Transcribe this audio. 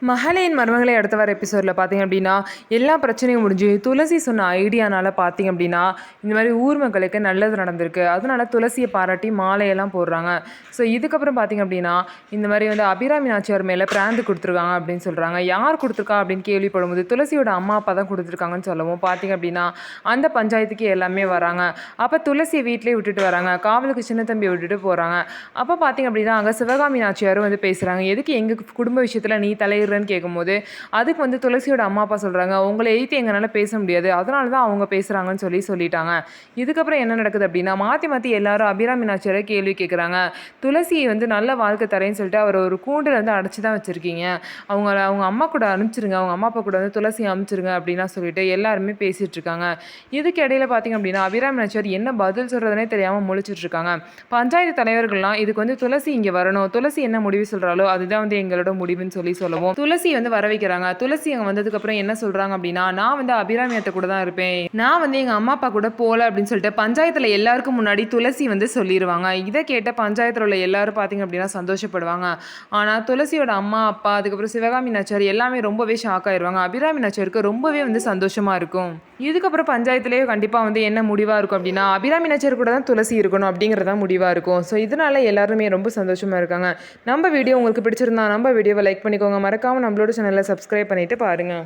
மகளின் மருமகளை அடுத்த வர எபிசோடில் பார்த்திங்க அப்படின்னா எல்லா பிரச்சனையும் முடிஞ்சு துளசி சொன்ன ஐடியானால் பார்த்திங்க அப்படின்னா இந்த மாதிரி ஊர் மக்களுக்கு நல்லது நடந்திருக்கு. அதனால துளசியை பாராட்டி மாலையெல்லாம் போடுறாங்க. ஸோ இதுக்கப்புறம் பார்த்திங்க அப்படின்னா இந்த மாதிரி வந்து அபிராமி நாச்சியார் மேலே பிராந்து கொடுத்துருக்காங்க அப்படின்னு சொல்கிறாங்க. யார் கொடுத்துருக்கா அப்படின்னு கேள்விப்படும்போது துளசியோட அம்மா அப்பா தான் கொடுத்துருக்காங்கன்னு சொல்லவும் பார்த்திங்க அப்படின்னா அந்த பஞ்சாயத்துக்கு எல்லாமே வராங்க. அப்போ துளசியை வீட்டிலே விட்டுட்டு வராங்க. காவலுக்கு சின்ன தம்பியை விட்டுட்டு போகிறாங்க. அப்போ பார்த்திங்க அப்படின்னா அங்கே சிவகாமி நாச்சியாரும் வந்து பேசுகிறாங்க. எதுக்கு எங்கள் குடும்ப விஷயத்தில் நீ தலையிடுறன்னு கேட்கும்போது அதுக்கு வந்து துளசியோட அம்மா அப்பா சொல்கிறாங்க, உங்களை எய்த்து எங்களால் பேச முடியாது, அதனால தான் அவங்க பேசுகிறாங்கன்னு சொல்லிட்டாங்க. இதுக்கப்புறம் என்ன நடக்குது அப்படின்னா மாற்றி மாற்றி எல்லாரும் அபிராமி நாச்சியாரை கேள்வி கேட்குறாங்க. துளசியை வந்து நல்ல வாழ்க்கை தரேன்னு சொல்லிட்டு அவர் ஒரு கூண்டில் வந்து அடைச்சி தான் வச்சுருக்கீங்க, அவங்க அம்மா கூட அனுப்பிச்சிருங்க, அவங்க அம்மா அப்பா கூட வந்து துளசியை அனுப்பிச்சிருங்க அப்படின்னா சொல்லிட்டு எல்லாருமே பேசிகிட்டு இருக்காங்க. இதுக்கு இடையில பார்த்திங்க அப்படின்னா அபிராமி நாச்சியார் என்ன பதில் சொல்கிறதுனே தெரியாமல் முழிச்சிட்டு இருக்காங்க. பஞ்சாயத்து தலைவர்கள்லாம் இதுக்கு வந்து துளசி இங்கே வரணும், துளசி என்ன முடிவு சொல்கிறாலோ அதுதான் வந்து எங்களோட முடிவுன்னு சொல்லவும் துளசி வந்து வர வைக்கிறாங்க. துளசி அங்கே வந்ததுக்கப்புறம் என்ன சொல்கிறாங்க அப்படின்னா, நான் வந்து அபிராமியத்தை கூட தான் இருப்பேன், நான் வந்து எங்கள் அம்மா அப்பா கூட போகல அப்படின்னு சொல்லிட்டு பஞ்சாயத்தில் எல்லாருக்கும் முன்னாடி துளசி வந்து சொல்லிடுவாங்க. இதை கேட்ட பஞ்சாயத்தில் உள்ள எல்லாரும் பார்த்திங்க அப்படின்னா சந்தோஷப்படுவாங்க. ஆனால் துளசியோட அம்மா அப்பா அதுக்கப்புறம் சிவகாமி நாச்சியார் எல்லாமே ரொம்பவே ஷாக் ஆயிடுவாங்க. அபிராமி நாச்சியாருக்கு ரொம்பவே வந்து சந்தோஷமாக இருக்கும். இதுக்கப்புறம் பஞ்சாயத்துலேயே கண்டிப்பாக வந்து என்ன முடிவாக இருக்கும் அப்படின்னா அபிராமி நாச்சியார் கூட தான் துளசி இருக்கணும் அப்படிங்கிறதான் முடிவாக இருக்கும். ஸோ இதனால் எல்லாருமே ரொம்ப சந்தோஷமாக இருக்காங்க. நம்ம வீடியோ உங்களுக்கு பிடிச்சிருந்தா நம்ம வீடியோவை லைக் பண்ணிக்கோங்க. மறக்காமல் நம்மளோட சேனலை சப்ஸ்கிரைப் பண்ணிவிட்டு பாருங்கள்.